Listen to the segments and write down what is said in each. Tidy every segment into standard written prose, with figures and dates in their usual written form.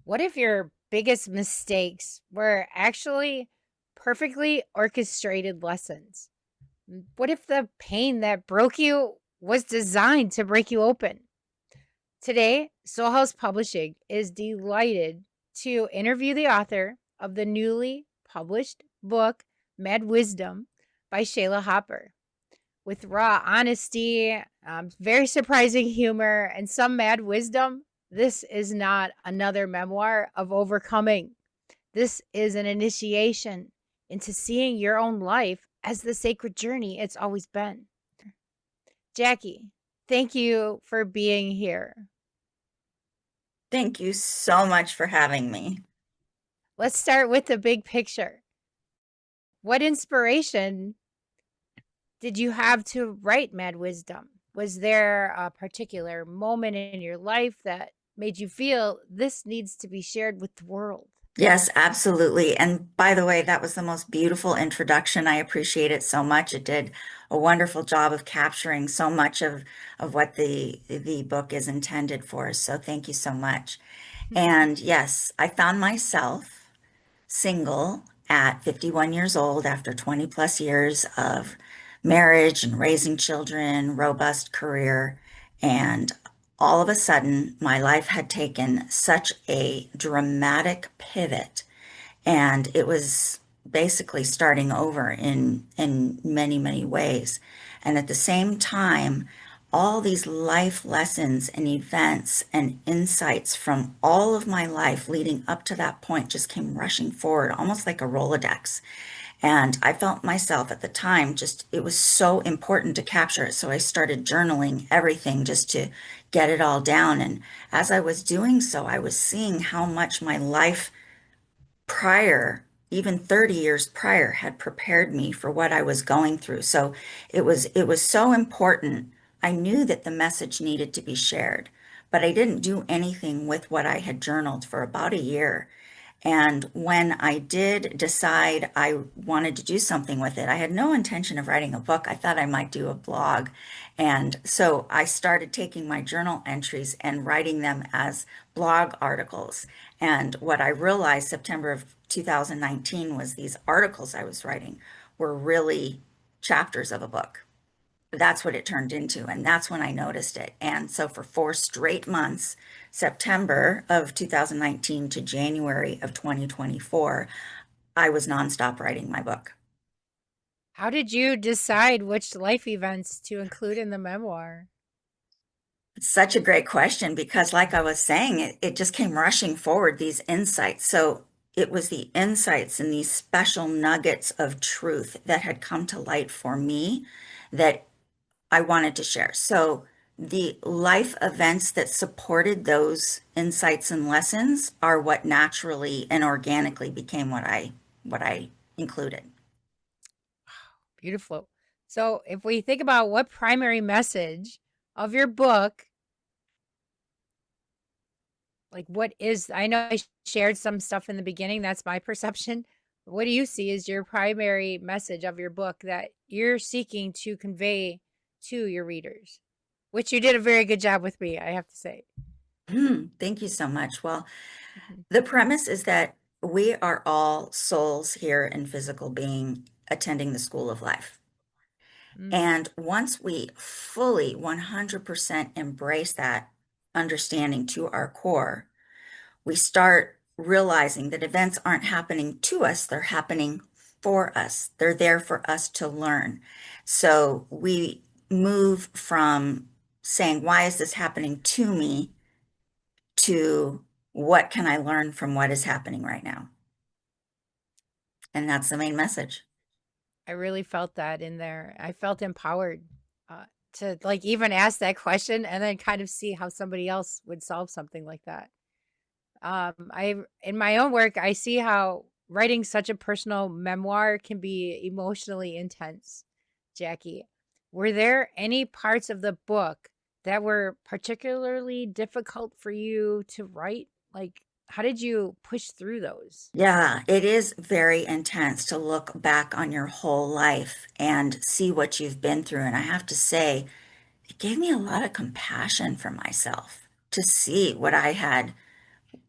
What if your biggest mistakes were actually perfectly orchestrated lessons? What if the pain that broke you was designed to break you open? Today, Soulhouse Publishing is delighted to interview the author of the newly published book, Mad Wisdom by Shaylah Hopper. With raw honesty, very surprising humor, and some mad wisdom, this is not another memoir of overcoming. This is an initiation into seeing your own life as the sacred journey it's always been. Jackie, thank you for being here. Thank you so much for having me. Let's start with the big picture. What inspiration did you have to write Mad Wisdom? Was there a particular moment in your life that made you feel this needs to be shared with the world? Yes, absolutely. And by the way, that was the most beautiful introduction. I appreciate it so much. It did a wonderful job of capturing so much of what the book is intended for. So thank you so much. And yes, I found myself single at 51 years old after 20 plus years of marriage and raising children, robust career. And all of a sudden, my life had taken such a dramatic pivot. And it was basically starting over in many, many ways. And at the same time, all these life lessons and events and insights from all of my life leading up to that point just came rushing forward, almost like a Rolodex. And I felt myself at the time just, it was so important to capture it. So I started journaling everything just to get it all down. And as I was doing so, I was seeing how much my life prior, even 30 years prior, had prepared me for what I was going through. So it was so important. I knew that the message needed to be shared, but I didn't do anything with what I had journaled for about a year. And when I did decide I wanted to do something with it, I had no intention of writing a book. I thought I might do a blog. And so I started taking my journal entries and writing them as blog articles. And what I realized September of 2019 was these articles I was writing were really chapters of a book. That's what it turned into. And that's when I noticed it. And so for 4 straight months, September of 2019 to January of 2024, I was nonstop writing my book. How did you decide which life events to include in the memoir? It's such a great question because, like I was saying, it just came rushing forward, these insights. So it was the insights and these special nuggets of truth that had come to light for me that I wanted to share. So the life events that supported those insights and lessons are what naturally and organically became what I included. Beautiful. So, if we think about what primary message of your book, like what is, I know I shared some stuff in the beginning, that's my perception. What do you see as your primary message of your book that you're seeking to convey to your readers? Which you did a very good job with me, I have to say. Thank you so much. Well, Mhm. the premise is that we are all souls here in physical being attending the school of life. Mm. And once we fully 100% embrace that understanding to our core, we start realizing that events aren't happening to us, they're happening for us. They're there for us to learn. So we move from saying, why is this happening to me, to what can I learn from what is happening right now? And that's the main message. I really felt that in there. I felt empowered uh, to like even ask that question and then kind of see how somebody else would solve something like that. I in my own work, I see how writing such a personal memoir can be emotionally intense. Jackie, were there any parts of the book that were particularly difficult for you to write? Like, how did you push through those? Yeah, it is very intense to look back on your whole life and see what you've been through. And I have to say, it gave me a lot of compassion for myself to see what I had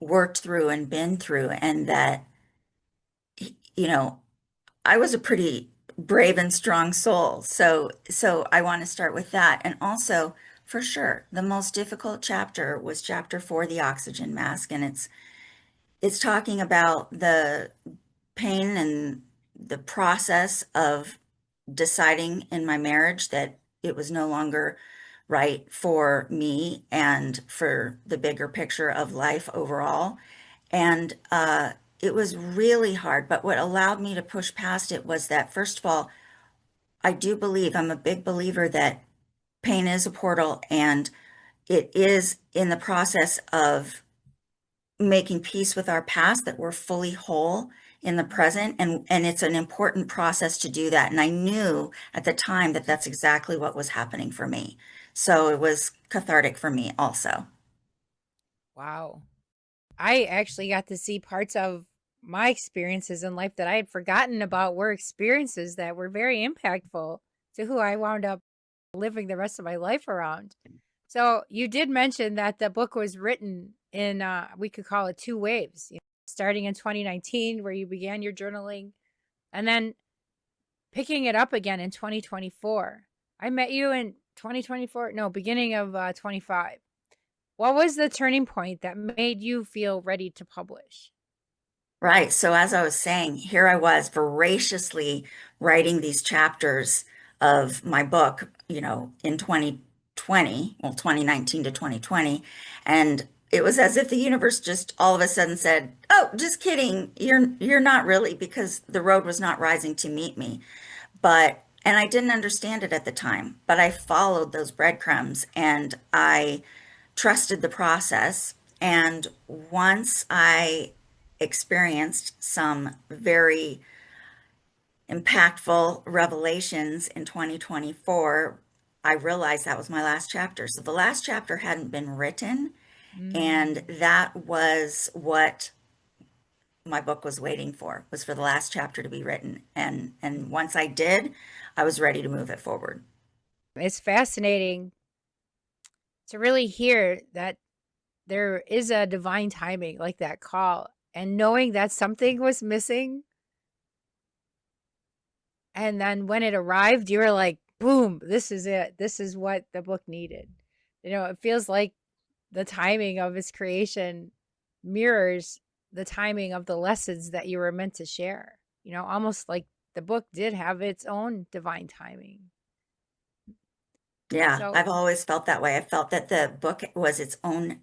worked through and been through, and that, you know, I was a pretty brave and strong soul. So I want to start with that. And also, for sure, the most difficult chapter was chapter 4, the oxygen mask, and it's talking about the pain and the process of deciding in my marriage that it was no longer right for me and for the bigger picture of life overall. And it was really hard. But what allowed me to push past it was that, first of all, I do believe, I'm a big believer that pain is a portal, and it is in the process of making peace with our past that we're fully whole in the present, and it's an important process to do that. And I knew at the time that that's exactly what was happening for me, so it was cathartic for me also. Wow. I actually got to see parts of my experiences in life that I had forgotten about were experiences that were very impactful to who I wound up living the rest of my life around. So you did mention that the book was written in, we could call it two waves, starting in 2019, where you began your journaling, and then picking it up again in 2024. I met you in 2024, no, beginning of 25. What was the turning point that made you feel ready to publish? Right. So as I was saying, here I was voraciously writing these chapters of my book, in 2020, well, 2019 to 2020. And it was as if the universe just all of a sudden said, "Oh, just kidding. You're not really," because the road was not rising to meet me. And I didn't understand it at the time, but I followed those breadcrumbs and I trusted the process. And once I experienced some very impactful revelations in 2024, I realized that was my last chapter. So the last chapter hadn't been written, and Mm. that was what my book was waiting for, was for the last chapter to be written. And once I did, I was ready to move it forward. It's fascinating to really hear that there is a divine timing like that call, and knowing that something was missing, and then when it arrived you were like, boom, this is it, this is what the book needed. It feels like the timing of its creation mirrors the timing of the lessons that you were meant to share. Almost like the book did have its own divine timing. Yeah, So I've always felt that way. I felt that the book was its own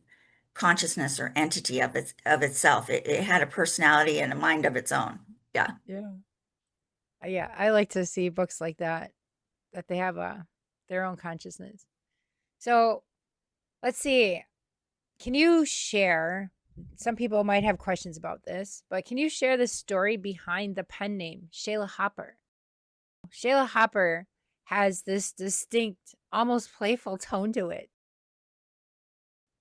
consciousness or entity of itself. It had a personality and a mind of its own. Yeah. yeah, yeah, I like to see books like that, that they have their own consciousness. So let's see. Can you share? Some people might have questions about this, but can you share the story behind the pen name Shaylah Hopper? Shaylah Hopper has this distinct, almost playful tone to it.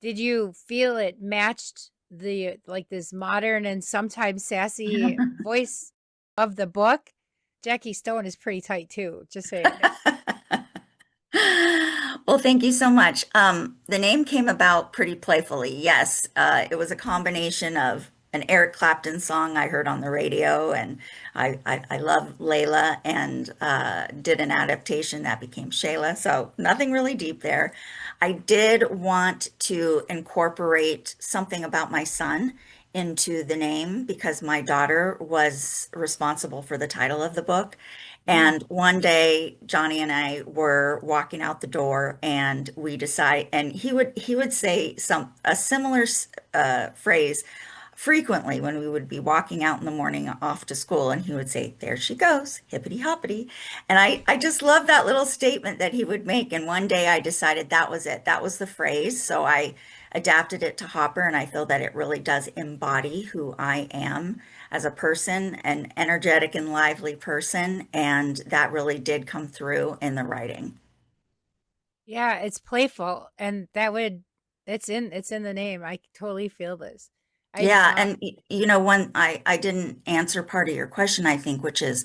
Did you feel it matched the like this modern and sometimes sassy voice of the book? Jackie Stone is pretty tight too, just saying. Well, thank you so much. The name came about pretty playfully. Yes, it was a combination of an Eric Clapton song I heard on the radio, and I love Layla, and did an adaptation that became Shayla. So nothing really deep there. I did want to incorporate something about my son into the name because my daughter was responsible for the title of the book. Mm. And one day, Johnny and I were walking out the door, and we decided, and he would say a similar phrase frequently when we would be walking out in the morning off to school, and he would say, "There she goes, hippity hoppity." And I just love that little statement that he would make. And one day I decided that was it. That was the phrase. So I adapted it to Hopper, and I feel that it really does embody who I am as a person, an energetic and lively person, and that really did come through in the writing. Yeah, it's playful, and that would it's in the name. I totally feel this. I Yeah, and one I didn't answer part of your question, I think, which is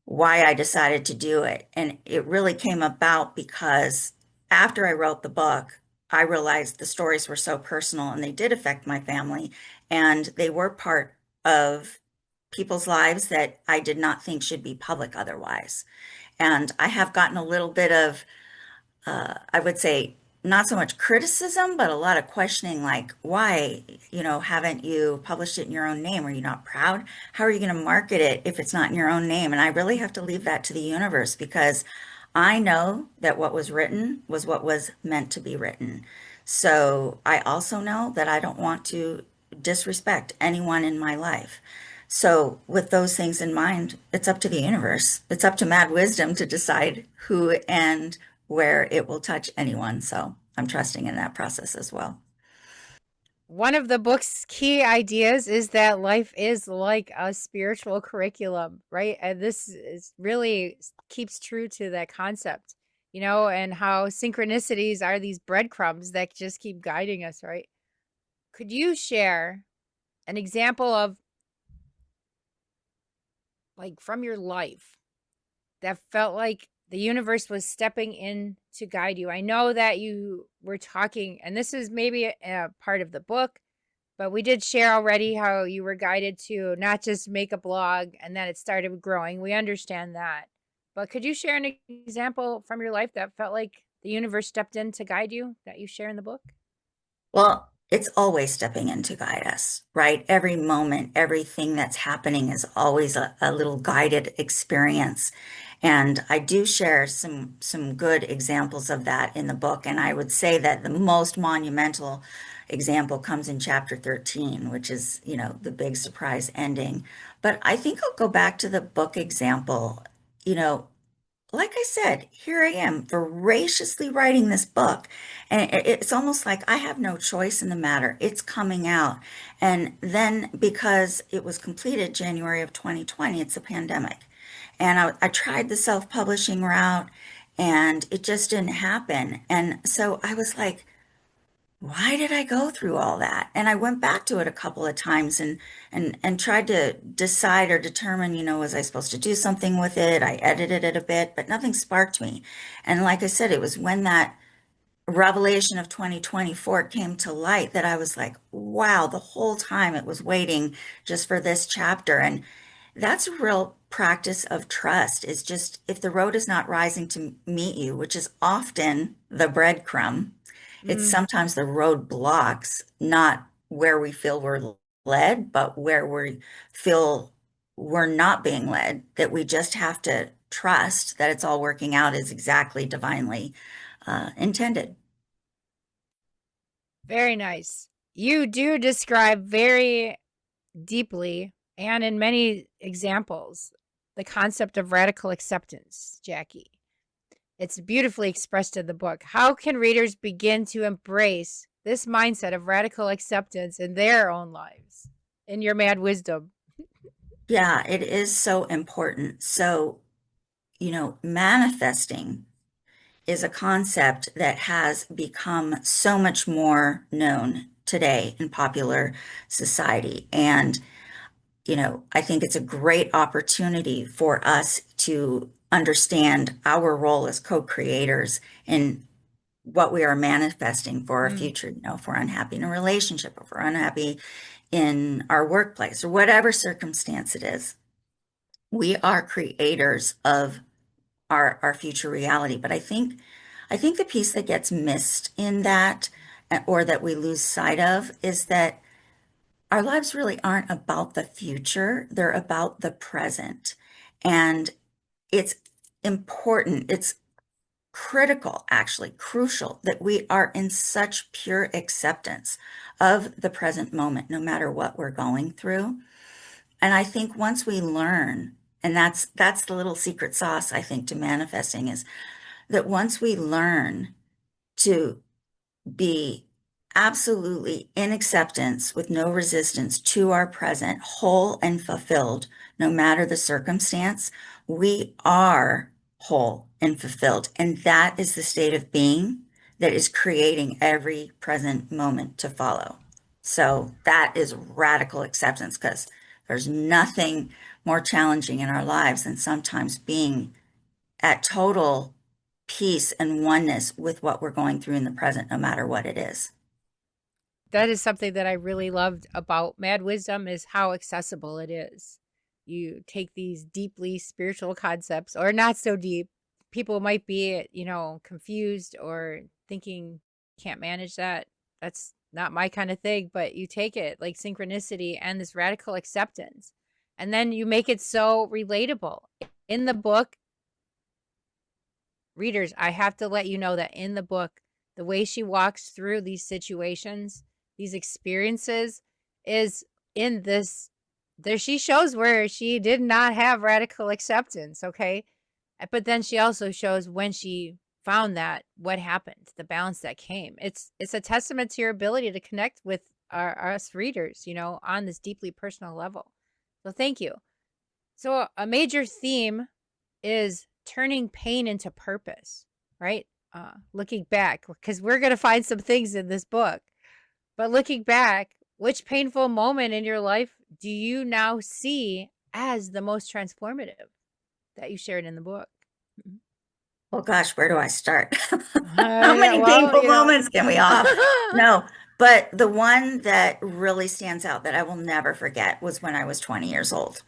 why I decided to do it. And it really came about because after I wrote the book, I realized the stories were so personal and they did affect my family, and they were part of people's lives that I did not think should be public otherwise. And I have gotten a little bit of I would say not so much criticism, but a lot of questioning, like, why, haven't you published it in your own name? Are you not proud? How are you going to market it if it's not in your own name? And I really have to leave that to the universe because I know that what was written was what was meant to be written. So I also know that I don't want to disrespect anyone in my life. So, with those things in mind, it's up to the universe. It's up to mad wisdom to decide who and where it will touch anyone. So, I'm trusting in that process as well. One of the book's key ideas is that life is like a spiritual curriculum, right? And this is really keeps true to that concept, and how synchronicities are these breadcrumbs that just keep guiding us, right? Could you share an example of, like, from your life that felt like the universe was stepping in to guide you? I know that you were talking, and this is maybe a part of the book, but we did share already how you were guided to not just make a blog and then it started growing. We understand that. But could you share an example from your life that felt like the universe stepped in to guide you that you share in the book? Well, it's always stepping in to guide us, right? Every moment, everything that's happening is always a little guided experience. And I do share some good examples of that in the book. And I would say that the most monumental example comes in chapter 13, which is, the big surprise ending. But I think I'll go back to the book example. You know, like I said, here I am voraciously writing this book. And it's almost like I have no choice in the matter. It's coming out. And then because it was completed January of 2020, it's a pandemic. And I tried the self-publishing route and it just didn't happen. And so I was like, why did I go through all that? And I went back to it a couple of times and tried to decide or determine, was I supposed to do something with it? I edited it a bit, but nothing sparked me. And like I said, it was when that revelation of 2024 came to light that I was like, wow, the whole time it was waiting just for this chapter. And that's a real practice of trust, is just if the road is not rising to meet you, which is often the breadcrumb, it's Mm, sometimes the roadblocks, not where we feel we're led, but where we feel we're not being led, that we just have to trust that it's all working out as exactly divinely intended. very nice. You do describe very deeply and in many examples the concept of radical acceptance, Jackie. It's beautifully expressed in the book. How can readers begin to embrace this mindset of radical acceptance in their own lives? In your mad wisdom. Yeah, it is so important. So, manifesting is a concept that has become so much more known today in popular society. And, I think it's a great opportunity for us to understand our role as co-creators in what we are manifesting for our Mm, future. If we're unhappy in a relationship, if we're unhappy in our workplace, or whatever circumstance it is, we are creators of our future reality. But I think the piece that gets missed in that, or that we lose sight of, is that our lives really aren't about the future, they're about the present. And it's important, it's critical, actually crucial, that we are in such pure acceptance of the present moment, no matter what we're going through. And I think once we learn, and that's the little secret sauce, I think, to manifesting, is that once we learn to be absolutely in acceptance with no resistance to our present, whole and fulfilled, no matter the circumstance, we are whole and fulfilled. And that is the state of being that is creating every present moment to follow. So that is radical acceptance, because there's nothing more challenging in our lives than sometimes being at total peace and oneness with what we're going through in the present, no matter what it is. That is something that I really loved about Mad Wisdom, is how accessible it is. You take these deeply spiritual concepts, or not so deep. People might be, confused or thinking, can't manage that. That's not my kind of thing. But you take it like synchronicity and this radical acceptance, and then you make it so relatable. In the book, readers, I have to let you know that in the book, the way she walks through these situations, these experiences, is in this. There, she shows where she did not have radical acceptance, okay? But then she also shows when she found that, what happened, the balance that came. It's a testament to your ability to connect with us readers, on this deeply personal level. So thank you. So a major theme is turning pain into purpose, right? Looking back, because we're going to find some things in this book. But looking back, which painful moment in your life do you now see as the most transformative that you shared in the book? Well, gosh, where do I start? How Yeah, many well, painful moments can we all? No, but the one that really stands out that I will never forget was when I was 20 years old.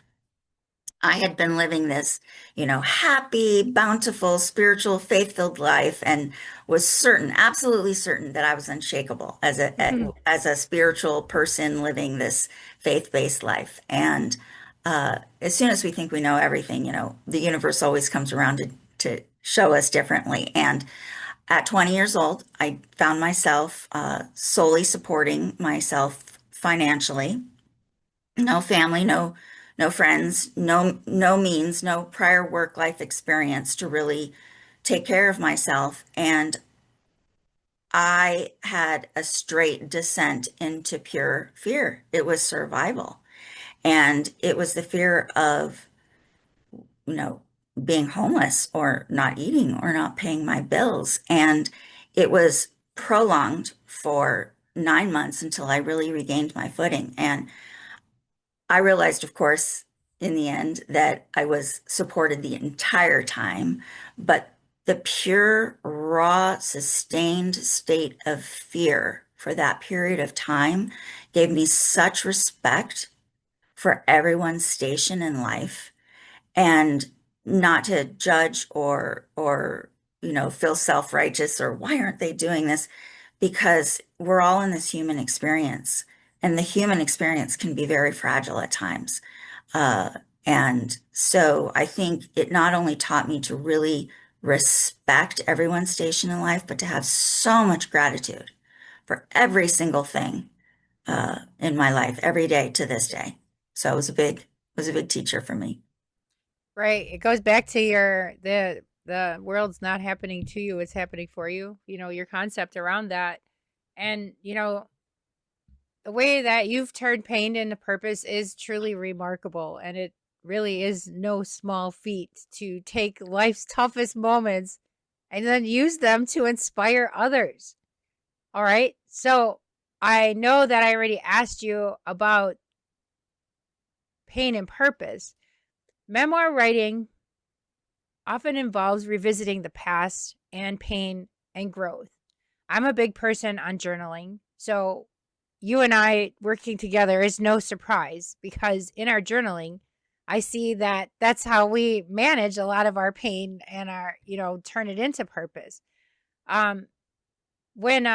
I had been living this, happy, bountiful, spiritual, faith-filled life and was certain, absolutely certain that I was unshakable as a spiritual person living this faith-based life. And as soon as we think we know everything, the universe always comes around to show us differently. And at 20 years old, I found myself solely supporting myself financially. No family, no friends, no means, no prior work life experience to really take care of myself. And I had a straight descent into pure fear. It was survival. And it was the fear of, you know, being homeless or not eating or not paying my bills. And it was prolonged for 9 months until I really regained my footing. And I realized, of course, in the end that I was supported the entire time, but the pure, raw, sustained state of fear for that period of time gave me such respect for everyone's station in life, and not to judge or feel self-righteous or why aren't they doing this, because we're all in this human experience, and the human experience can be very fragile at times. Uh, and so I think it not only taught me to really respect everyone's station in life, but to have so much gratitude for every single thing in my life every day to this day. So it was a big teacher for me. Right. It goes back to the world's not happening to you, it's happening for you. Your concept around that. And the way that you've turned pain into purpose is truly remarkable, and it really is no small feat to take life's toughest moments and then use them to inspire others. All right. So I know that I already asked you about pain and purpose. Memoir writing often involves revisiting the past and pain and growth. I'm a big person on journaling. So you and I working together is no surprise, because in our journaling, I see that that's how we manage a lot of our pain and turn it into purpose. Um, when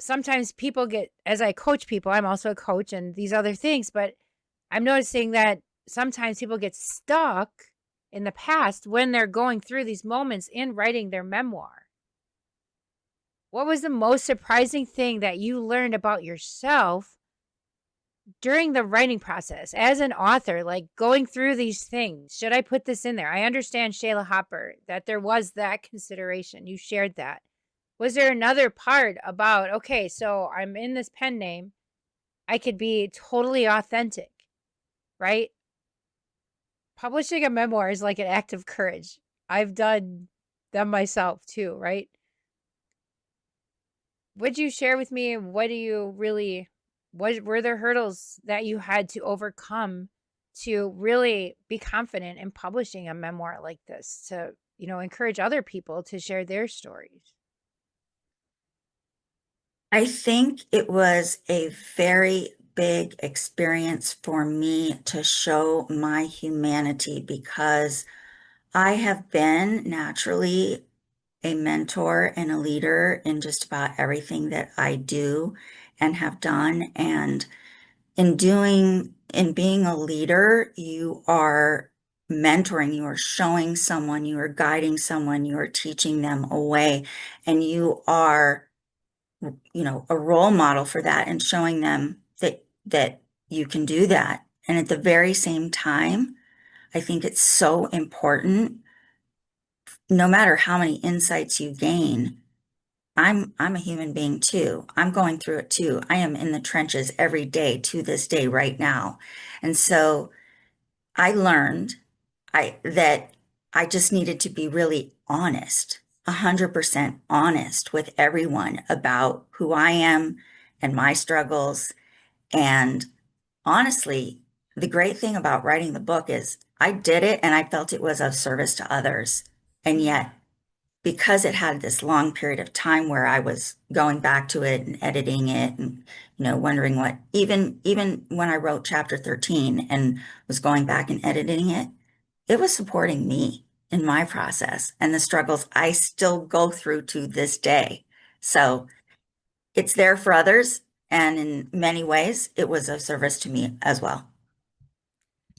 sometimes people get, as I coach people, I'm also a coach and these other things, but I'm noticing that sometimes people get stuck in the past when they're going through these moments in writing their memoir. What was the most surprising thing that you learned about yourself during the writing process as an author, like going through these things? Should I put this in there? I understand, Shaylah Hopper, that there was that consideration. You shared that. Was there another part about, okay, so I'm in this pen name, I could be totally authentic, right? Publishing a memoir is like an act of courage. I've done them myself too, right? Would you share with me, what do you really, what were there hurdles that you had to overcome to really be confident in publishing a memoir like this, to encourage other people to share their stories? I think it was a very big experience for me to show my humanity because I have been naturally a mentor and a leader in just about everything that I do and have done. And in being a leader, you are mentoring, you are showing someone, you are guiding someone, you are teaching them a way, and you are, a role model for that and showing them that you can do that. And at the very same time, I think it's so important, no matter how many insights you gain. I'm a human being too. I'm going through it too. I am in the trenches every day to this day right now. And so I learned that I just needed to be really honest, 100% honest with everyone about who I am and my struggles. And honestly, the great thing about writing the book is I did it and I felt it was of service to others. And yet, because it had this long period of time where I was going back to it and editing it and wondering what even when I wrote chapter 13 and was going back and editing it, it was supporting me in my process and the struggles I still go through to this day. So it's there for others, and in many ways it was of service to me as well.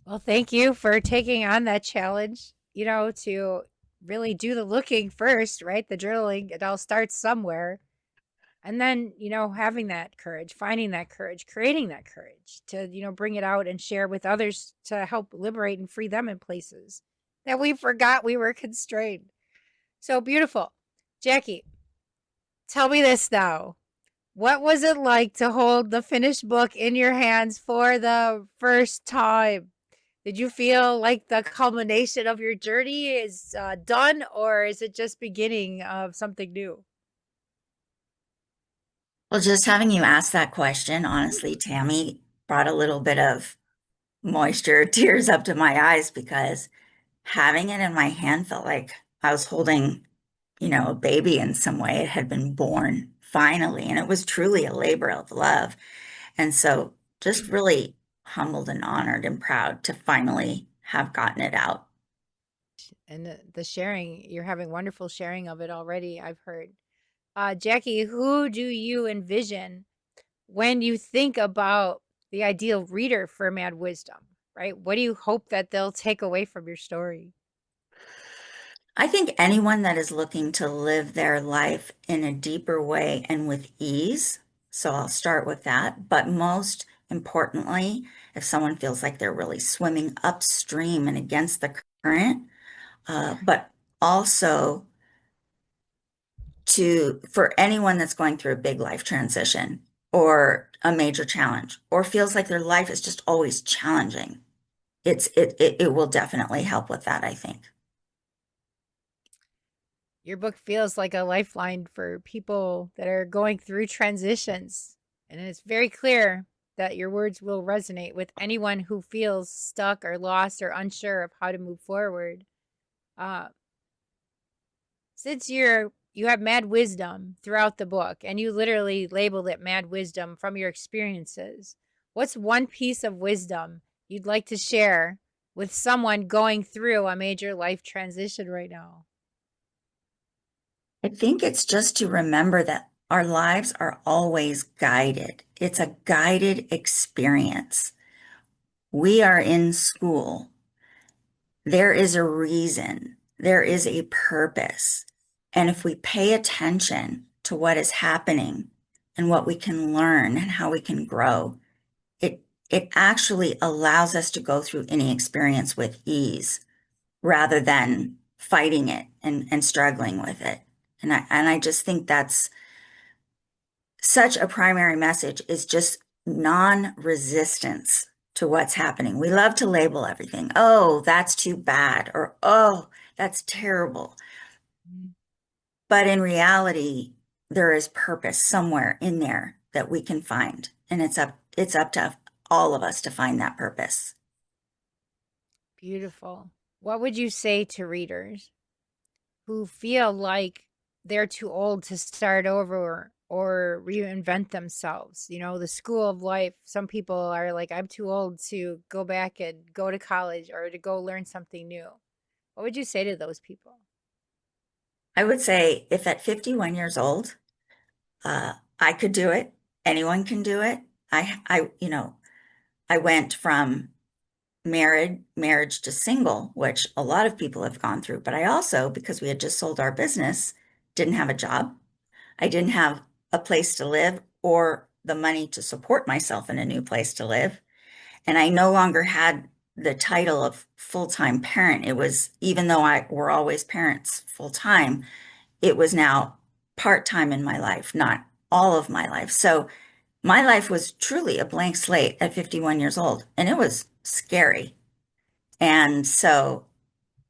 Well, thank you for taking on that challenge, to really do the looking first, right? The journaling, it all starts somewhere. And then, having that courage, finding that courage, creating that courage to, bring it out and share with others to help liberate and free them in places that we forgot we were constrained. So beautiful. Jackie, tell me this now. What was it like to hold the finished book in your hands for the first time? Did you feel like the culmination of your journey is done, or is it just beginning of something new? Well, just having you ask that question, honestly, Tammy, brought a little bit of moisture, tears up to my eyes because having it in my hand felt like I was holding, a baby in some way. It had been born finally, and it was truly a labor of love. And so just really humbled and honored and proud to finally have gotten it out. And the sharing, you're having wonderful sharing of it already, I've heard. Jackie, who do you envision when you think about the ideal reader for Mad Wisdom, right? What do you hope that they'll take away from your story? I think anyone that is looking to live their life in a deeper way and with ease. So I'll start with that. But most importantly, if someone feels like they're really swimming upstream and against the current, but also for anyone that's going through a big life transition or a major challenge or feels like their life is just always challenging, it will definitely help with that, I think. Your book feels like a lifeline for people that are going through transitions. And it's very clear that your words will resonate with anyone who feels stuck or lost or unsure of how to move forward. Uh, since you have mad wisdom throughout the book and you literally labeled it mad wisdom from your experiences, what's one piece of wisdom you'd like to share with someone going through a major life transition right now? I think it's just to remember that our lives are always guided. It's a guided experience. We are in school. There is a reason, there is a purpose. And if we pay attention to what is happening and what we can learn and how we can grow, it actually allows us to go through any experience with ease rather than fighting it and struggling with it. And I just think that's such a primary message is just non-resistance to what's happening. We love to label everything. Oh, that's too bad, or oh, that's terrible. But in reality, there is purpose somewhere in there that we can find. And it's up to all of us to find that purpose. Beautiful. What would you say to readers who feel like they're too old to start over or reinvent themselves. You know, the school of life, some people are like, I'm too old to go back and go to college or to go learn something new. What would you say to those people? I would say if at 51 years old, I could do it, anyone can do it. I went from marriage to single, which a lot of people have gone through. But I also, because we had just sold our business, didn't have a job. I didn't have a place to live or the money to support myself in a new place to live. And I no longer had the title of full-time parent. It was, even though we're always parents full-time, it was now part-time in my life, not all of my life. So my life was truly a blank slate at 51 years old, and it was scary. And so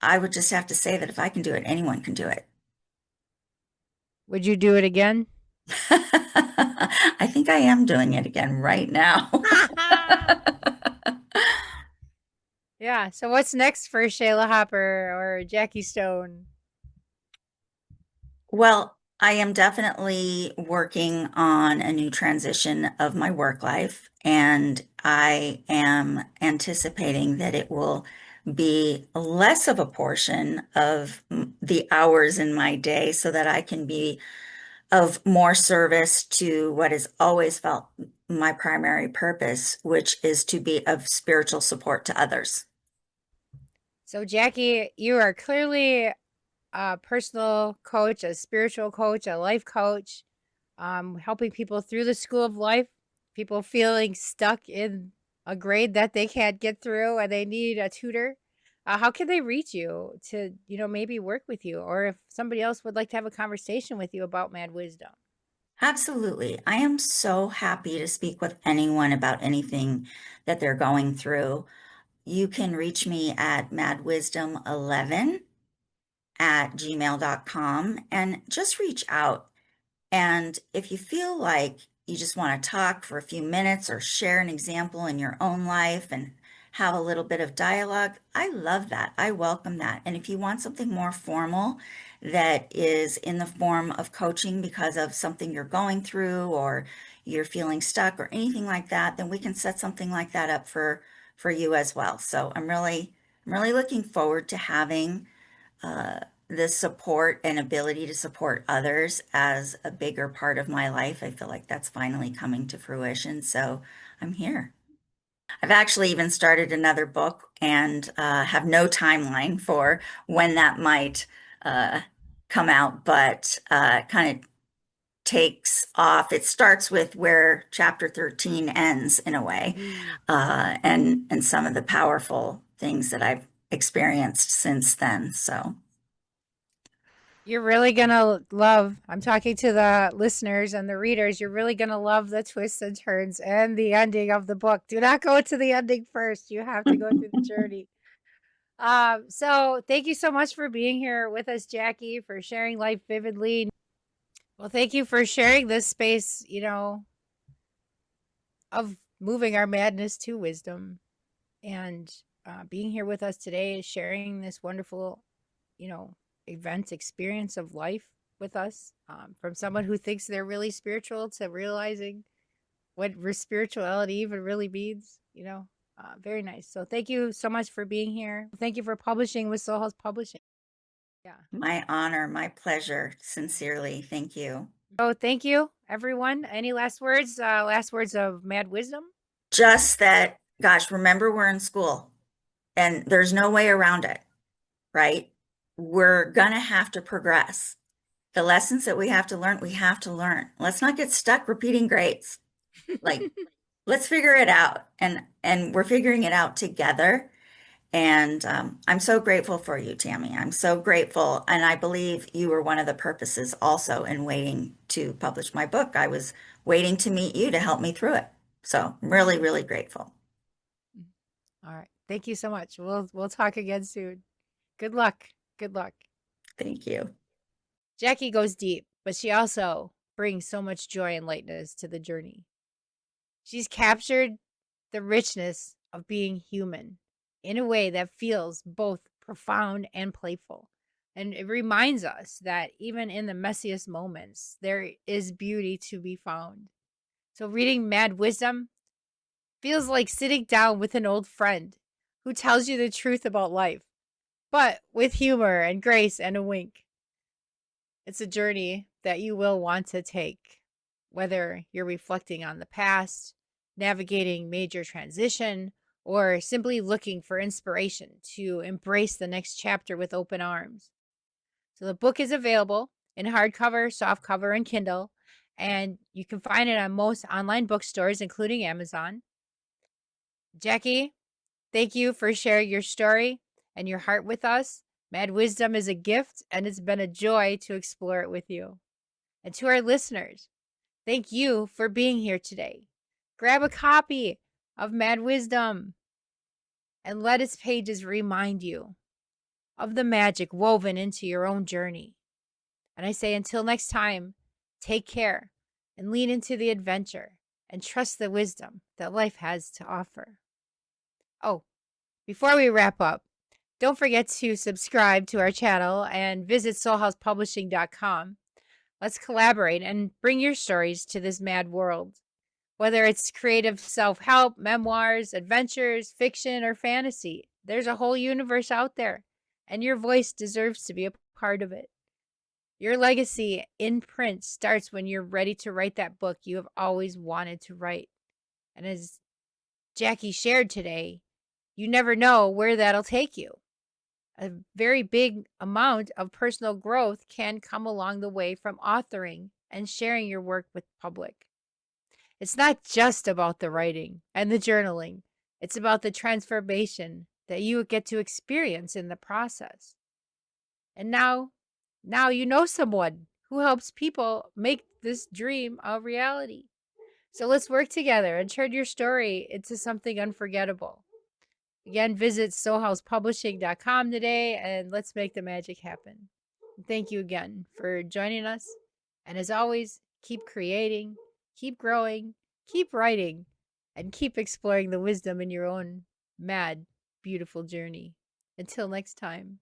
I would just have to say that if I can do it, anyone can do it. Would you do it again? I think I am doing it again right now. Yeah. So what's next for Shaylah Hopper or Jackie Stone? Well, I am definitely working on a new transition of my work life, and I am anticipating that it will be less of a portion of the hours in my day so that I can be of more service to what has always felt my primary purpose, which is to be of spiritual support to others. So, Jackie, you are clearly a personal coach, a spiritual coach, a life coach, helping people through the school of life, people feeling stuck in a grade that they can't get through and they need a tutor. How can they reach you to, maybe work with you? Or if somebody else would like to have a conversation with you about Mad Wisdom? Absolutely. I am so happy to speak with anyone about anything that they're going through. You can reach me at madwisdom11@gmail.com and just reach out. And if you feel like you just want to talk for a few minutes or share an example in your own life and have a little bit of dialogue, I love that. I welcome that. And if you want something more formal that is in the form of coaching because of something you're going through or you're feeling stuck or anything like that, then we can set something like that up for you as well. So I'm really looking forward to having uh, the support and ability to support others as a bigger part of my life. I feel like that's finally coming to fruition. So I'm here. I've actually even started another book and have no timeline for when that might uh, come out, but kind of takes off. It starts with where chapter 13 ends in a way, Ooh. and some of the powerful things that I've experienced since then. So. You're really going to love, I'm talking to the listeners and the readers, you're really going to love the twists and turns and the ending of the book. Do not go to the ending first. You have to go through the journey. So thank you so much for being here with us, Jackie, for sharing life vividly. Well, thank you for sharing this space, of moving our madness to wisdom and being here with us today, sharing this wonderful, you know, event experience of life with us, from someone who thinks they're really spiritual to realizing what spirituality even really means, very nice. So thank you so much for being here. Thank you for publishing with Soulhouse Publishing. Yeah. My honor, my pleasure. Sincerely, thank you. So thank you, everyone. Any last words? Last words of mad wisdom? Just that, gosh, remember we're in school and there's no way around it, right? We're gonna have to progress. The lessons that we have to learn, we have to learn. Let's not get stuck repeating grades. Like, let's figure it out. And we're figuring it out together. And I'm so grateful for you, Tammy. I'm so grateful. And I believe you were one of the purposes also in waiting to publish my book. I was waiting to meet you to help me through it. So I'm really, really grateful. All right. Thank you so much. We'll talk again soon. Good luck. Good luck. Thank you. Jackie goes deep, but she also brings so much joy and lightness to the journey. She's captured the richness of being human in a way that feels both profound and playful. And it reminds us that even in the messiest moments, there is beauty to be found. So, reading Mad Wisdom feels like sitting down with an old friend who tells you the truth about life, but with humor and grace and a wink. It's a journey that you will want to take, whether you're reflecting on the past, navigating major transition, or simply looking for inspiration to embrace the next chapter with open arms. So the book is available in hardcover, softcover, and Kindle, and you can find it on most online bookstores, including Amazon. Jackie, thank you for sharing your story and your heart with us. Mad Wisdom is a gift, and it's been a joy to explore it with you. And to our listeners, thank you for being here today. Grab a copy of Mad Wisdom and let its pages remind you of the magic woven into your own journey. And I say, until next time, take care and lean into the adventure and trust the wisdom that life has to offer. Oh, before we wrap up, don't forget to subscribe to our channel and visit soulhousepublishing.com. Let's collaborate and bring your stories to this mad world. Whether it's creative self-help, memoirs, adventures, fiction, or fantasy, there's a whole universe out there, and your voice deserves to be a part of it. Your legacy in print starts when you're ready to write that book you have always wanted to write. And as Jackie shared today, you never know where that'll take you. A very big amount of personal growth can come along the way from authoring and sharing your work with the public. It's not just about the writing and the journaling. It's about the transformation that you get to experience in the process. And now you know someone who helps people make this dream a reality. So let's work together and turn your story into something unforgettable. Again, visit soulhousepublishing.com today and let's make the magic happen. Thank you again for joining us. And as always, keep creating, keep growing, keep writing, and keep exploring the wisdom in your own mad, beautiful journey. Until next time.